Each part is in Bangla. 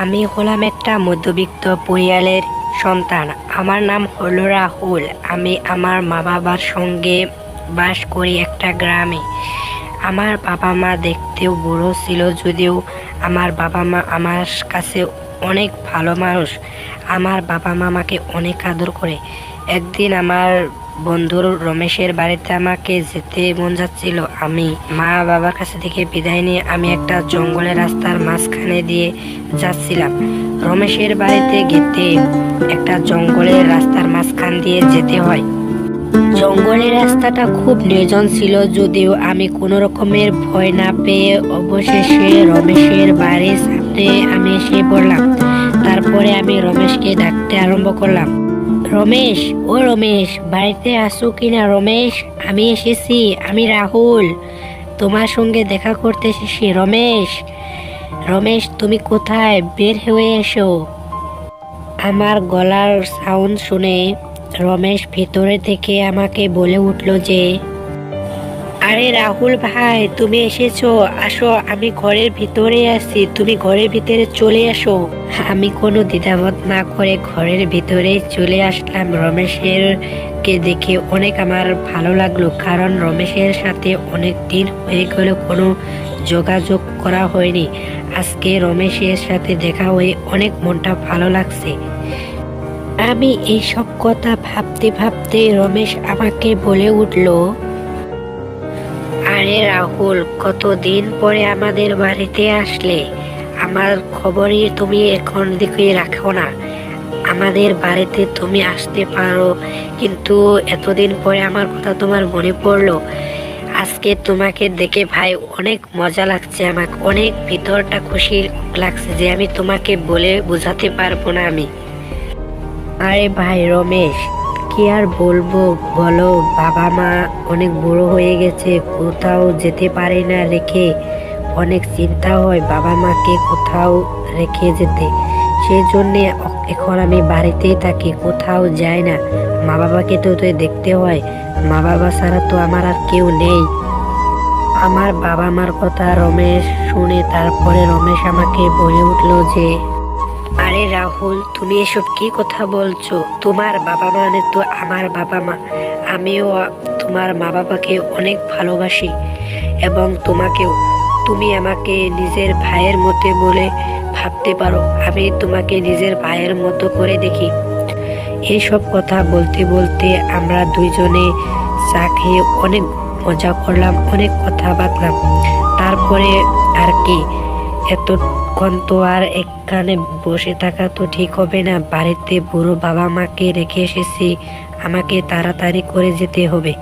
আমি হলাম একটা মধ্যবিত্ত পরিবারের সন্তান। আমার নাম হলো রাহুল। আমি আমার মা বাবার সঙ্গে বাস করি একটা গ্রামে। আমার বাবা মা দেখতেও বুড়ো ছিল, যদিও আমার বাবা মা আমার কাছে অনেক ভালো মানুষ। আমার বাবা মা আমাকে অনেক আদর করে। একদিন আমার বন্ধুর রমেশের বাড়িতে আমাকে যেতে মন যাচ্ছিল। আমি মা বাবার কাছে থেকে বিদায় নিয়ে আমি একটা জঙ্গলের রাস্তার মাঝখানে দিয়ে যাচ্ছিলাম। রমেশের বাড়িতে যেতে একটা জঙ্গলের রাস্তার মাঝখান দিয়ে যেতে হয়। জঙ্গলের রাস্তাটা খুব নির্জন ছিল, যদিও আমি কোনো রকমের ভয় না পেয়ে অবশেষে রমেশের বাড়ির সামনে আমি এসে পড়লাম। তারপরে আমি রমেশকে ডাকতে আরম্ভ করলাম, রমেশ, ও রমেশ, বাড়িতে আসো কিনা? রমেশ, আমি এসেছি, আমি রাহুল, তোমার সঙ্গে দেখা করতে এসেছি। রমেশ, রমেশ, তুমি কোথায়? বের হয়ে এসো। আমার গলার সাউন্ড শুনে রমেশ ভেতরে থেকে আমাকে বলে উঠল যে, আরে রাহুল ভাই, তুমি এসেছো, আসো, আমি ঘরের ভিতরে আছি, তুমি ঘরের ভিতরে চলে আসো। আমি কোনো দ্বিধাবোধ না করে ঘরের ভিতরে চলে আসলাম। রমেশের কে দেখে অনেক আমার ভালো লাগলো, কারণ রমেশের সাথে অনেক দিন হয়ে গেল কোনো যোগাযোগ করা হয়নি। আজকে রমেশের সাথে দেখা হয়ে অনেক মনটা ভালো লাগছে। আমি এইসব কথা ভাবতে ভাবতে রমেশ আমাকে বলে উঠল, আরে রাহুল, কতদিন পরে আমাদের বাড়িতে আসলে। আমার খবরই তুমি এখন দিকে রাখো না। আমাদের বাড়িতে তুমি আসতে পারো, কিন্তু এতদিন পরে আমার কথা তোমার মনে পড়লো। আজকে তোমাকে দেখে ভাই অনেক মজা লাগছে, আমার অনেক ভিতরটা খুশি লাগছে যে আমি তোমাকে বলে বোঝাতে পারবো না। আমি আরে ভাই রমেশ, কি আর বলবো বলো, বাবা মা অনেক বুড়ো হয়ে গেছে, কোথাও যেতে পারে না রেখে। অনেক চিন্তা হয় বাবা মাকে কোথাও রেখে যেতে। সেই জন্যে এখন আমি বাড়িতেই থাকি, কোথাও যাই না। মা বাবাকে তো দেখতে হয়, মা বাবা ছাড়া তো আমার আর কেউ নেই। আমার বাবা মার কথা রমেশ শুনে তারপরে রমেশ আমাকে বলে উঠলো যে, আরে রাহুল, তুমি এসব কি কথা বলছো? তোমার বাবা মানে তো আমার বাবা মা। আমিও তোমার মা বাবাকে অনেক ভালোবাসি, এবং তোমাকেও। তুমি আমাকে নিজের ভাইয়ের মতো বলে ভাবতে পারো। আমি তোমাকে নিজের ভাইয়ের মতো করে দেখি। এইসব কথা বলতে বলতে আমরা দুইজনে চা খেয়ে অনেক মজা করলাম, অনেক কথা বাঁধলাম। তারপরে আর কি, এতক্ষণ তো আর এখানে বসে থাকা তো ঠিক হবে না। বাড়িতে বুড়ো বাবা মাকে রেখে এসেছি, আমাকে তাড়াতাড়ি করে যেতে হবে।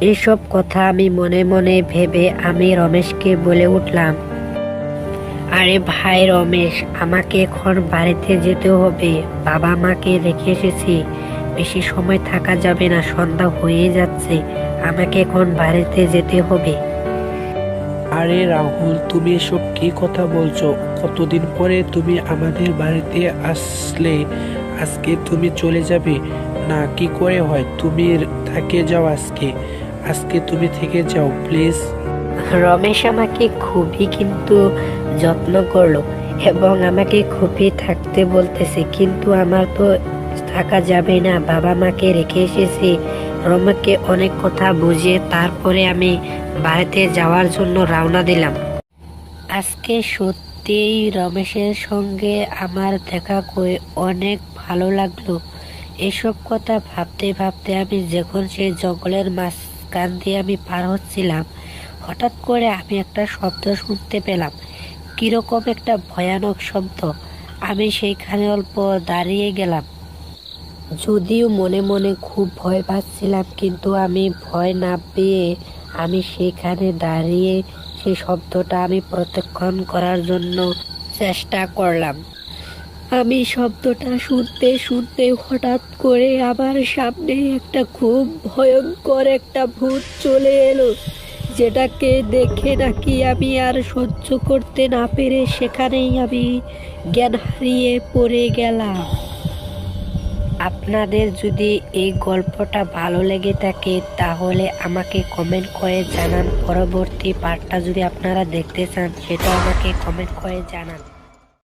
এইসব কথা আমি মনে মনে ভেবে আমি রমেশকে বলে উঠলাম, আরে ভাই রমেশ, আমাকে এখন বাড়িতে যেতে হবে, বাবা মাকে রেখে এসেছি, বেশি সময় থাকা যাবে না, সন্ধ্যা হয়ে যাচ্ছে, আমাকে এখন বাড়িতে যেতে হবে। আরে রাহুল, তুমি এসব কি কথা বলছো? কতদিন পরে তুমি আমাদের বাড়িতে আসলে, আজকে তুমি চলে যাবে? না, কি করে হয়? তুমি থেকে যাও আজকে, আজকে তুমি থেকে যাও প্লিজ। রমেশ আমাকে খুবই কিন্তু যত্ন করলো এবং আমাকে খুবই থাকতে বলতেছে, কিন্তু আমার তো থাকা যাবে না, বাবা মাকে রেখে এসেছি। রমেশকে অনেক কথা বুঝিয়ে তারপরে আমি বাড়িতে যাওয়ার জন্য রওনা দিলাম। আজকে সত্যিই রমেশের সঙ্গে আমার দেখা করে অনেক ভালো লাগলো। এসব কথা ভাবতে ভাবতে আমি যখন সেই জঙ্গলের মাঝখান দিয়ে আমি পার হচ্ছিলাম, হঠাৎ করে আমি একটা শব্দ শুনতে পেলাম, কিরকম একটা ভয়ানক শব্দ। আমি সেইখানে অল্প দাঁড়িয়ে গেলাম, যদিও মনে মনে খুব ভয় পাচ্ছিলাম, কিন্তু আমি ভয় না পেয়ে আমি সেখানে দাঁড়িয়ে সেই শব্দটা আমি প্রত্যক্ষণ করার জন্য চেষ্টা করলাম। আমি শব্দটা শুনতে শুনতে হঠাৎ করে আমার সামনে একটা খুব ভয়ঙ্কর একটা ভূত চলে এলো, যেটাকে দেখে নাকি আমি আর সহ্য করতে না পেরে সেখানেই আমি জ্ঞান হারিয়ে পড়ে গেলাম। আপনাদের যদি এই গল্পটা ভালো লেগে থাকে তাহলে আমাকে কমেন্ট করে জানান। পরবর্তী পার্টটা যদি আপনারা দেখতে চান সেটা আমাকে কমেন্ট করে জানান।